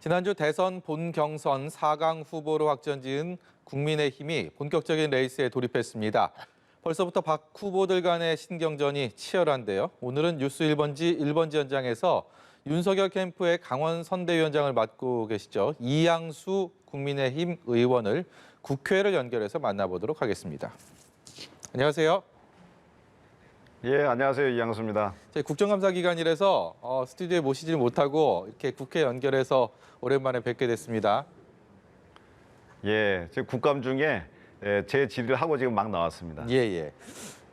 지난주 대선 본경선 4강 후보로 확정지은 국민의힘이 본격적인 레이스에 돌입했습니다. 벌써부터 박 후보들 간의 신경전이 치열한데요. 오늘은 뉴스 1번지 현장에서 윤석열 캠프의 강원 선대위원장을 맡고 계시죠. 이양수 국민의힘 의원을 국회를 연결해서 만나보도록 하겠습니다. 안녕하세요. 예, 안녕하세요. 이양수입니다. 저희 국정감사 기간이라서 스튜디오에 모시지 못하고 이렇게 국회 연결해서 오랜만에 뵙게 됐습니다. 예, 지금 국감 중에 제 질의를 하고 지금 막 나왔습니다. 예.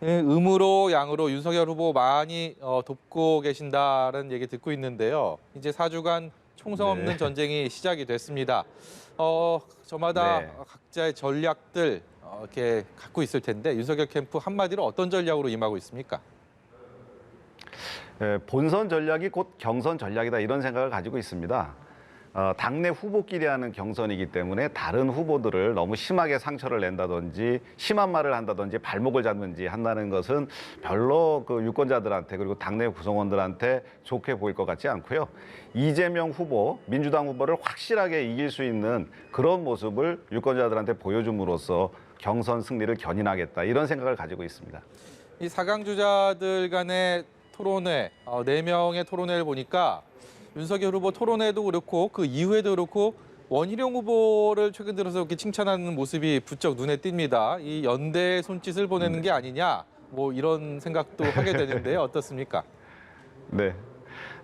음으로 양으로 윤석열 후보 많이 돕고 계신다는 얘기 듣고 있는데요. 이제 4주간 총성 없는 전쟁이 시작이 됐습니다. 저마다 각자의 전략들 이렇게 갖고 있을 텐데 윤석열 캠프 한마디로 어떤 전략으로 임하고 있습니까? 본선 전략이 곧 경선 전략이다 이런 생각을 가지고 있습니다. 당내 후보끼리 하는 경선이기 때문에 다른 후보들을 너무 심하게 상처를 낸다든지 심한 말을 한다든지 발목을 잡는지 한다는 것은 별로 그 유권자들한테 그리고 당내 구성원들한테 좋게 보일 것 같지 않고요. 이재명 후보, 민주당 후보를 확실하게 이길 수 있는 그런 모습을 유권자들한테 보여줌으로써 경선 승리를 견인하겠다 이런 생각을 가지고 있습니다. 이 4강 주자들 간의 토론회, 4명의 토론회를 보니까 윤석열 후보 토론회도 그렇고 그 이후에도 그렇고 원희룡 후보를 최근 들어서 이렇게 칭찬하는 모습이 부쩍 눈에 띕니다. 이 연대의 손짓을 보내는 게 아니냐 뭐 이런 생각도 하게 되는데요. 어떻습니까? 네,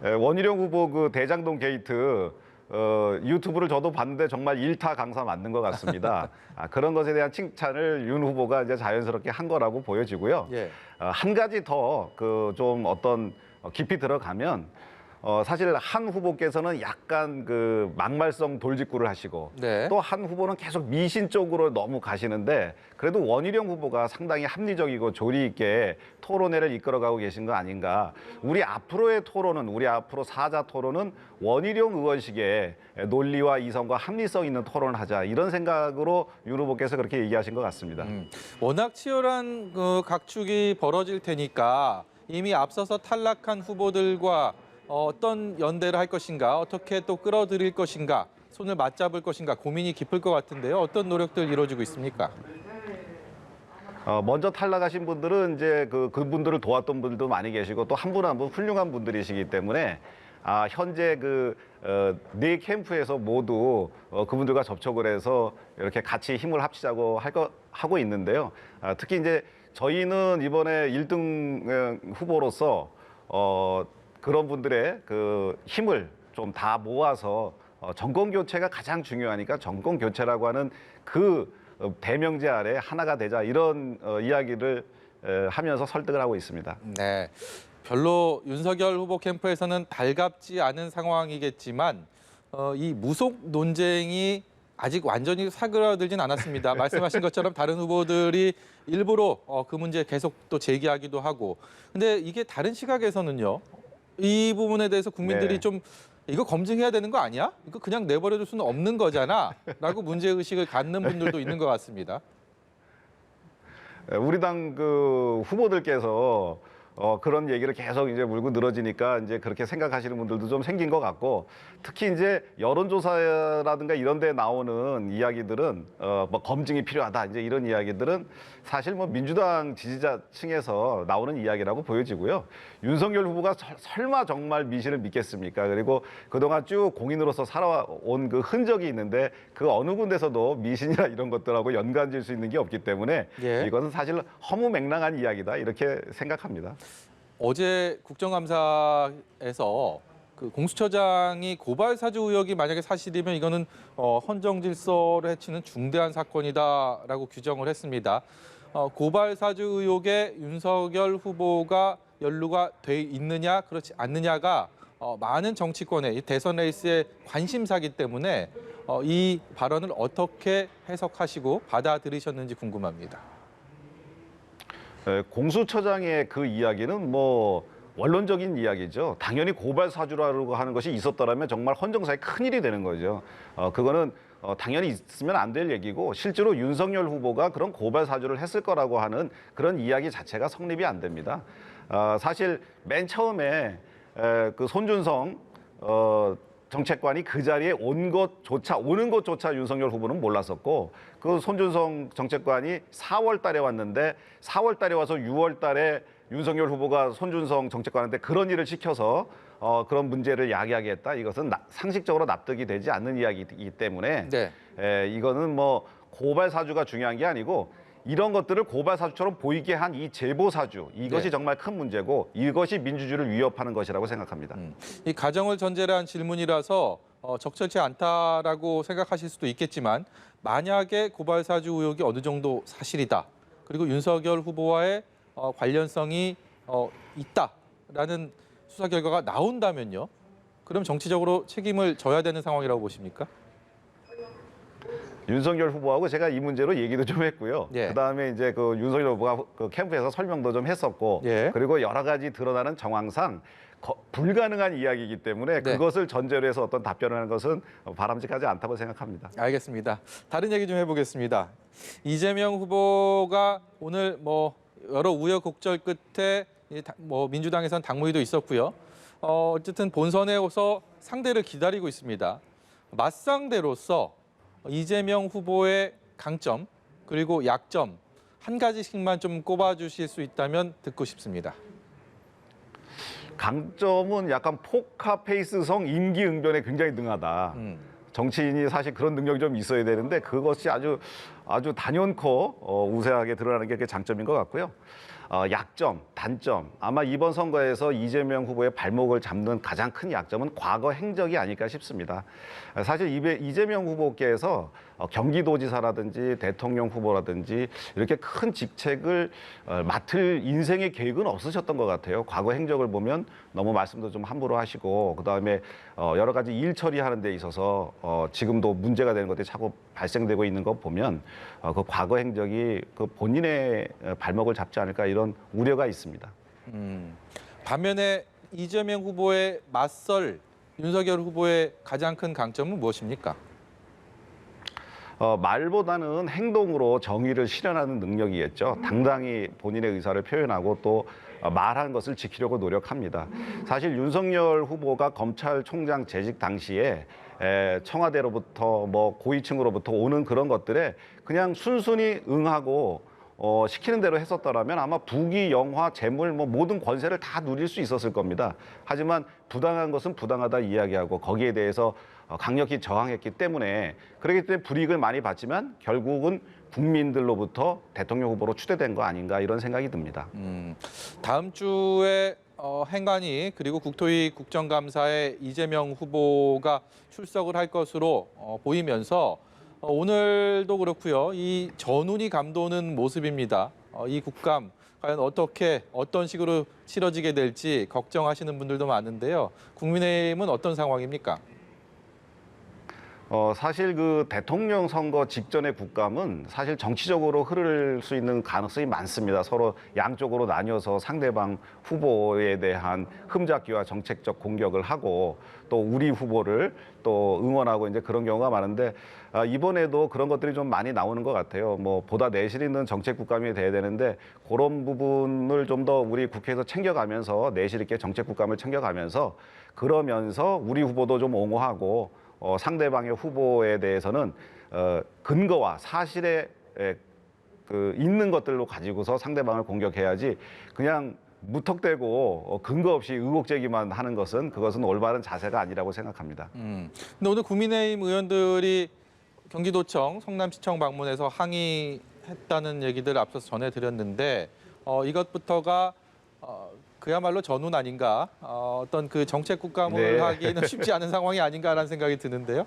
원희룡 후보 그 대장동 게이트 유튜브를 저도 봤는데 정말 일타 강사 맞는 것 같습니다. 그런 것에 대한 칭찬을 윤 후보가 이제 자연스럽게 한 거라고 보여지고요. 예. 한 가지 더 그 좀 어떤 깊이 들어가면 사실 한 후보께서는 약간 그 막말성 돌직구를 하시고 또 한 후보는 계속 미신 쪽으로 너무 가시는데 그래도 원희룡 후보가 상당히 합리적이고 조리 있게 토론회를 이끌어가고 계신 거 아닌가. 우리 앞으로의 토론은 우리 앞으로 사자 토론은 원희룡 의원식의 논리와 이성과 합리성 있는 토론을 하자 이런 생각으로 윤 후보께서 그렇게 얘기하신 것 같습니다. 워낙 치열한 그 각축이 벌어질 테니까 이미 앞서서 탈락한 후보들과 어떤 연대를 할 것인가, 어떻게 또 끌어들일 것인가, 손을 맞잡을 것인가 고민이 깊을 것 같은데요. 어떤 노력들 이루어지고 있습니까? 먼저 탈락하신 분들은 이제 그분들을 도왔던 분들도 많이 계시고 또 한 분 한 분 훌륭한 분들이시기 때문에 현재 네 캠프에서 모두 그분들과 접촉을 해서 이렇게 같이 힘을 합치자고 하고 있는데요. 특히 이제 저희는 이번에 1등 후보로서 그런 분들의 그 힘을 좀 다 모아서 정권 교체가 가장 중요하니까 정권 교체라고 하는 그 대명제 아래 하나가 되자 이런 이야기를 하면서 설득을 하고 있습니다. 네, 별로 윤석열 후보 캠프에서는 달갑지 않은 상황이겠지만 이 무속 논쟁이 아직 완전히 사그라들진 않았습니다. 말씀하신 것처럼 다른 후보들이 일부러 그 문제 계속 또 제기하기도 하고. 근데 이게 다른 시각에서는요. 이 부분에 대해서 국민들이 좀 이거 검증해야 되는 거 아니야? 이거 그냥 내버려둘 수는 없는 거잖아. 라고 문제의식을 갖는 분들도 있는 것 같습니다. 우리 당 그 후보들께서 그런 얘기를 계속 이제 물고 늘어지니까 이제 그렇게 생각하시는 분들도 좀 생긴 것 같고 특히 이제 여론조사라든가 이런 데 나오는 이야기들은 뭐 검증이 필요하다 이제 이런 이야기들은 사실 뭐 민주당 지지자층에서 나오는 이야기라고 보여지고요. 윤석열 후보가 설마 정말 미신을 믿겠습니까? 그리고 그동안 쭉 공인으로서 살아온 그 흔적이 있는데 그 어느 군데서도 미신이나 이런 것들하고 연관질 수 있는 게 없기 때문에 이것은 사실 허무맹랑한 이야기다 이렇게 생각합니다. 어제 국정감사에서 그 공수처장이 고발 사주 의혹이 만약에 사실이면 이거는 헌정 질서를 해치는 중대한 사건이다라고 규정을 했습니다. 고발 사주 의혹에 윤석열 후보가 연루가 돼 있느냐 그렇지 않느냐가 많은 정치권의 대선 레이스의 관심사기 때문에 이 발언을 어떻게 해석하시고 받아들이셨는지 궁금합니다. 공수처장의 그 이야기는 뭐 원론적인 이야기죠. 당연히 고발 사주라고 하는 것이 있었더라면 정말 헌정사에 큰일이 되는 거죠. 그거는 당연히 있으면 안 될 얘기고 실제로 윤석열 후보가 그런 고발 사주를 했을 거라고 하는 그런 이야기 자체가 성립이 안 됩니다. 사실 맨 처음에 그 손준성 정책관이 그 자리에 오는 것조차 윤석열 후보는 몰랐었고 그 손준성 정책관이 4월 달에 왔는데 4월 달에 와서 6월 달에 윤석열 후보가 손준성 정책관한테 그런 일을 시켜서 그런 문제를 야기하게 했다. 이것은 상식적으로 납득이 되지 않는 이야기이기 때문에 네. 이거는 뭐 고발 사주가 중요한 게 아니고 이런 것들을 고발 사주처럼 보이게 한 이 제보 사주 이것이 네. 정말 큰 문제고 이것이 민주주의를 위협하는 것이라고 생각합니다. 이 가정을 전제로 한 질문이라서 적절치 않다라고 생각하실 수도 있겠지만 만약에 고발 사주 의혹이 어느 정도 사실이다. 그리고 윤석열 후보와의 관련성이 있다라는 수사 결과가 나온다면요. 그럼 정치적으로 책임을 져야 되는 상황이라고 보십니까? 윤석열 후보하고 제가 이 문제로 얘기도 좀 했고요. 예. 그다음에 이제 그 윤석열 후보가 그 캠프에서 설명도 좀 했었고 예. 그리고 여러 가지 드러나는 정황상 불가능한 이야기이기 때문에 네. 그것을 전제로 해서 어떤 답변을 하는 것은 바람직하지 않다고 생각합니다. 알겠습니다. 다른 얘기 좀 해보겠습니다. 이재명 후보가 오늘 뭐 여러 우여곡절 끝에 민주당에선 당무위도 있었고요. 어쨌든 본선에서 상대를 기다리고 있습니다. 맞상대로서 이재명 후보의 강점 그리고 약점 한 가지씩만 좀 꼽아주실 수 있다면 듣고 싶습니다. 강점은 약간 포카페이스성 임기응변에 굉장히 능하다. 정치인이 사실 그런 능력이 좀 있어야 되는데 그것이 아주 단연코 우세하게 드러나는 게 장점인 것 같고요. 약점, 단점. 아마 이번 선거에서 이재명 후보의 발목을 잡는 가장 큰 약점은 과거 행적이 아닐까 싶습니다. 사실 이재명 후보께서 경기도지사라든지 대통령 후보라든지 이렇게 큰 직책을 맡을 인생의 계획은 없으셨던 것 같아요. 과거 행적을 보면 너무 말씀도 좀 함부로 하시고 그다음에 여러 가지 일 처리하는 데 있어서 지금도 문제가 되는 것들이 자꾸 발생되고 있는 것 보면 그 과거 행적이 그 본인의 발목을 잡지 않을까 이런 우려가 있습니다. 반면에 이재명 후보의 맞설 윤석열 후보의 가장 큰 강점은 무엇입니까? 말보다는 행동으로 정의를 실현하는 능력이겠죠. 당당히 본인의 의사를 표현하고 또 말한 것을 지키려고 노력합니다. 사실 윤석열 후보가 검찰총장 재직 당시에 청와대로부터 뭐 고위층으로부터 오는 그런 것들에 그냥 순순히 응하고 시키는 대로 했었더라면 아마 부귀, 영화, 재물 뭐 모든 권세를 다 누릴 수 있었을 겁니다. 하지만 부당한 것은 부당하다 이야기하고 거기에 대해서 강력히 저항했기 때문에 그렇기 때문에 불이익을 많이 받지만 결국은 국민들로부터 대통령 후보로 추대된 거 아닌가 이런 생각이 듭니다. 다음 주에 행안위 그리고 국토위 국정감사에 이재명 후보가 출석을 할 것으로 보이면서 오늘도 그렇고요. 이 전운이 감도는 모습입니다. 이 국감 과연 어떤 식으로 치러지게 될지 걱정하시는 분들도 많은데요. 국민의힘은 어떤 상황입니까? 사실 그 대통령 선거 직전의 국감은 사실 정치적으로 흐를 수 있는 가능성이 많습니다. 서로 양쪽으로 나뉘어서 상대방 후보에 대한 흠잡기와 정책적 공격을 하고 또 우리 후보를 또 응원하고 이제 그런 경우가 많은데 이번에도 그런 것들이 좀 많이 나오는 것 같아요. 뭐 보다 내실 있는 정책 국감이 돼야 되는데 그런 부분을 좀 더 우리 국회에서 챙겨가면서 내실 있게 정책 국감을 챙겨가면서 그러면서 우리 후보도 좀 옹호하고 상대방의 후보에 대해서는 근거와 사실에 있는 것들로 가지고서 상대방을 공격해야지 그냥 무턱대고 근거 없이 의혹 제기만 하는 그것은 올바른 자세가 아니라고 생각합니다. 근데 오늘 국민의힘 의원들이 경기도청, 성남시청 방문해서 항의했다는 얘기들 앞서서 전해드렸는데 이것부터가 그야말로 전운 아닌가, 어떤 그 정책 국감을 네. 하기에는 쉽지 않은 상황이 아닌가라는 생각이 드는데요.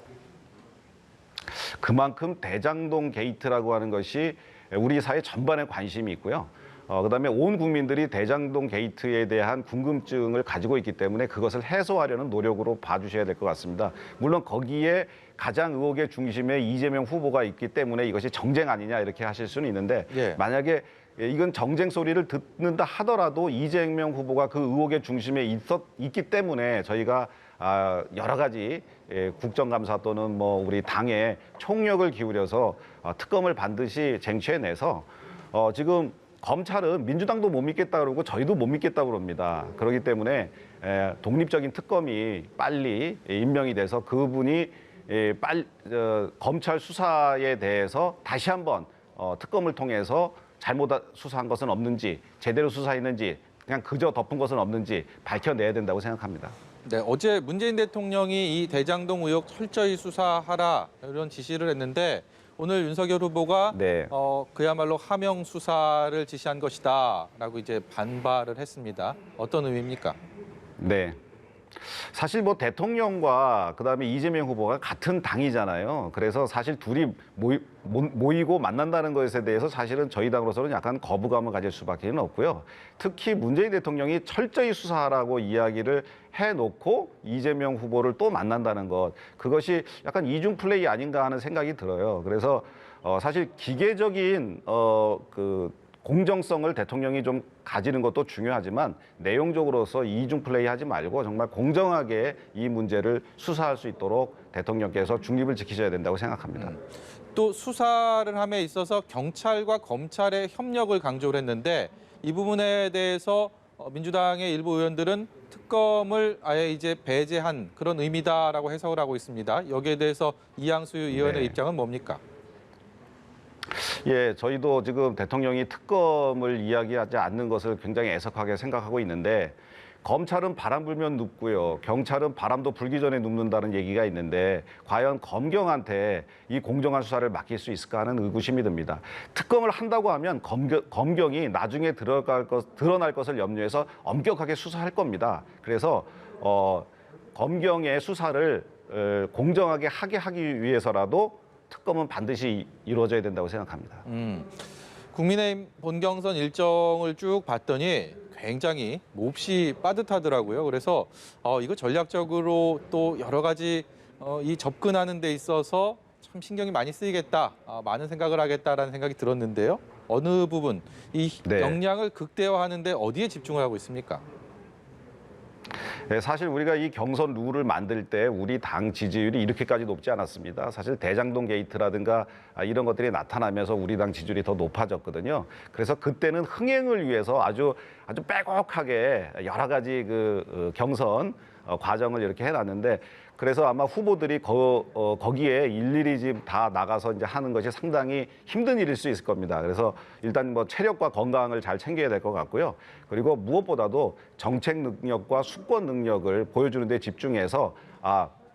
그만큼 대장동 게이트라고 하는 것이 우리 사회 전반에 관심이 있고요. 그다음에 온 국민들이 대장동 게이트에 대한 궁금증을 가지고 있기 때문에 그것을 해소하려는 노력으로 봐주셔야 될 것 같습니다. 물론 거기에 가장 의혹의 중심에 이재명 후보가 있기 때문에 이것이 정쟁 아니냐 이렇게 하실 수는 있는데 예. 만약에 이건 정쟁 소리를 듣는다 하더라도 이재명 후보가 그 의혹의 중심에 있기 때문에 저희가 여러 가지 국정감사 또는 뭐 우리 당에 총력을 기울여서 특검을 반드시 쟁취해내서 지금 검찰은 민주당도 못 믿겠다 그러고 저희도 못 믿겠다 그럽니다. 그렇기 때문에 독립적인 특검이 빨리 임명이 돼서 그분이 검찰 수사에 대해서 다시 한번 특검을 통해서 잘못 수사한 것은 없는지, 제대로 수사했는지, 그냥 그저 덮은 것은 없는지 밝혀내야 된다고 생각합니다. 네, 어제 문재인 대통령이 이 대장동 의혹 철저히 수사하라 이런 지시를 했는데 오늘 윤석열 후보가 네. 그야말로 하명 수사를 지시한 것이다라고 이제 반발을 했습니다. 어떤 의미입니까? 네. 사실 뭐 대통령과 그다음에 이재명 후보가 같은 당이잖아요. 그래서 사실 둘이 모이고 만난다는 것에 대해서 사실은 저희 당으로서는 약간 거부감을 가질 수밖에 없고요. 특히 문재인 대통령이 철저히 수사하라고 이야기를 해놓고 이재명 후보를 또 만난다는 것, 그것이 약간 이중 플레이 아닌가 하는 생각이 들어요. 그래서 사실 기계적인 공정성을 대통령이 좀 가지는 것도 중요하지만 내용적으로서 이중 플레이하지 말고 정말 공정하게 이 문제를 수사할 수 있도록 대통령께서 중립을 지키셔야 된다고 생각합니다. 또 수사를 함에 있어서 경찰과 검찰의 협력을 강조를 했는데 이 부분에 대해서 민주당의 일부 의원들은 특검을 아예 이제 배제한 그런 의미다라고 해석을 하고 있습니다. 여기에 대해서 이양수 의원의 네. 입장은 뭡니까? 예, 저희도 지금 대통령이 특검을 이야기하지 않는 것을 굉장히 애석하게 생각하고 있는데 검찰은 바람 불면 눕고요. 경찰은 바람도 불기 전에 눕는다는 얘기가 있는데 과연 검경한테 이 공정한 수사를 맡길 수 있을까 하는 의구심이 듭니다. 특검을 한다고 하면 검경이 나중에 드러날 것을 염려해서 엄격하게 수사할 겁니다. 그래서 검경의 수사를 공정하게 하기 위해서라도 특검은 반드시 이루어져야 된다고 생각합니다. 국민의힘 본경선 일정을 쭉 봤더니 굉장히 몹시 빠듯하더라고요. 그래서 이거 전략적으로 또 여러 가지 이 접근하는 데 있어서 참 신경이 많이 쓰이겠다, 많은 생각을 하겠다라는 생각이 들었는데요. 어느 부분, 이 네. 역량을 극대화하는 데 어디에 집중을 하고 있습니까? 네, 사실 우리가 이 경선 룰을 만들 때 우리 당 지지율이 이렇게까지 높지 않았습니다. 사실 대장동 게이트라든가 이런 것들이 나타나면서 우리 당 지지율이 더 높아졌거든요. 그래서 그때는 흥행을 위해서 아주 빼곡하게 여러 가지 경선 과정을 이렇게 해놨는데 그래서 아마 후보들이 거기에 일일이 지금 다 나가서 이제 하는 것이 상당히 힘든 일일 수 있을 겁니다. 그래서 일단 뭐 체력과 건강을 잘 챙겨야 될 것 같고요. 그리고 무엇보다도 정책 능력과 수권 능력을 보여주는 데 집중해서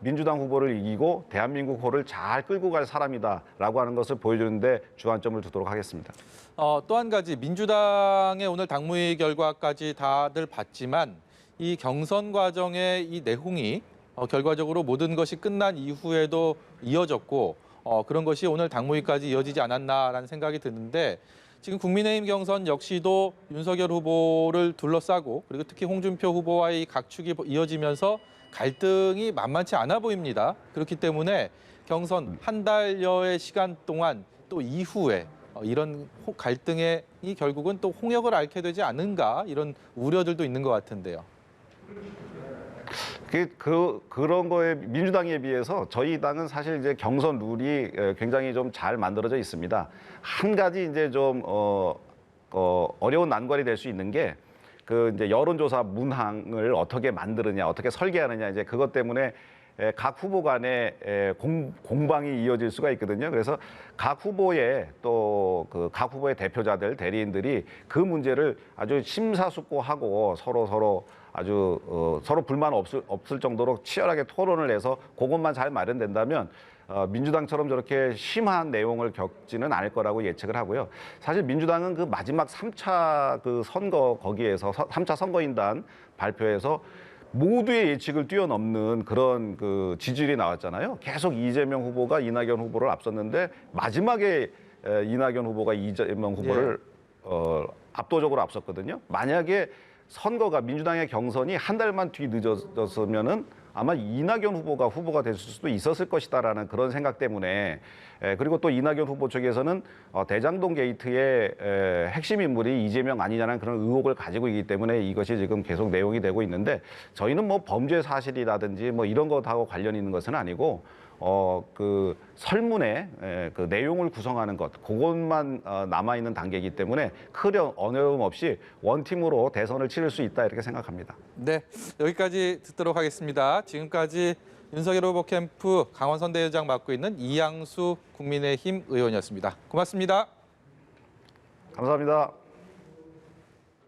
민주당 후보를 이기고 대한민국 호를 잘 끌고 갈 사람이다라고 하는 것을 보여주는데 주안점을 두도록 하겠습니다. 또 한 가지 민주당의 오늘 당무위 결과까지 다들 봤지만 이 경선 과정의 이 내홍이 결과적으로 모든 것이 끝난 이후에도 이어졌고 그런 것이 오늘 당무위까지 이어지지 않았나라는 생각이 드는데 지금 국민의힘 경선 역시도 윤석열 후보를 둘러싸고 그리고 특히 홍준표 후보와의 각축이 이어지면서 갈등이 만만치 않아 보입니다. 그렇기 때문에 경선 한 달여의 시간 동안 또 이후에 이런 갈등에 결국은 또 홍역을 앓게 되지 않은가 이런 우려들도 있는 것 같은데요. 그런 거에 민주당에 비해서 저희 당은 사실 이제 경선 룰이 굉장히 좀 잘 만들어져 있습니다. 한 가지 이제 좀 어려운 난관이 될 수 있는 게 이제 여론조사 문항을 어떻게 만드느냐, 어떻게 설계하느냐 이제 그것 때문에 각 후보 간에 공방이 이어질 수가 있거든요. 그래서 각 후보의 각 후보의 대표자들, 대리인들이 그 문제를 아주 심사숙고하고 서로 서로 불만 없을 정도로 치열하게 토론을 해서 그것만 잘 마련된다면 민주당처럼 저렇게 심한 내용을 겪지는 않을 거라고 예측을 하고요. 사실 민주당은 그 마지막 3차 선거 거기에서 3차 선거인단 발표에서 모두의 예측을 뛰어넘는 그런 지지율이 나왔잖아요. 계속 이재명 후보가 이낙연 후보를 앞섰는데 마지막에 이낙연 후보가 이재명 후보를 압도적으로 앞섰거든요. 만약에 선거가 민주당의 경선이 한 달만 뒤 늦어졌으면은 아마 이낙연 후보가 될 수도 있었을 것이다라는 그런 생각 때문에 그리고 또 이낙연 후보 쪽에서는 대장동 게이트의 핵심 인물이 이재명 아니냐는 그런 의혹을 가지고 있기 때문에 이것이 지금 계속 내용이 되고 있는데 저희는 뭐 범죄 사실이라든지 뭐 이런 것하고 관련 있는 것은 아니고 그 설문의 그 내용을 구성하는 것, 그것만 남아 있는 단계이기 때문에 큰 어려움 없이 원팀으로 대선을 치를 수 있다 이렇게 생각합니다. 네, 여기까지 듣도록 하겠습니다. 지금까지 윤석열 후보 캠프 강원 선대위원장 맡고 있는 이양수 국민의힘 의원이었습니다. 고맙습니다. 감사합니다.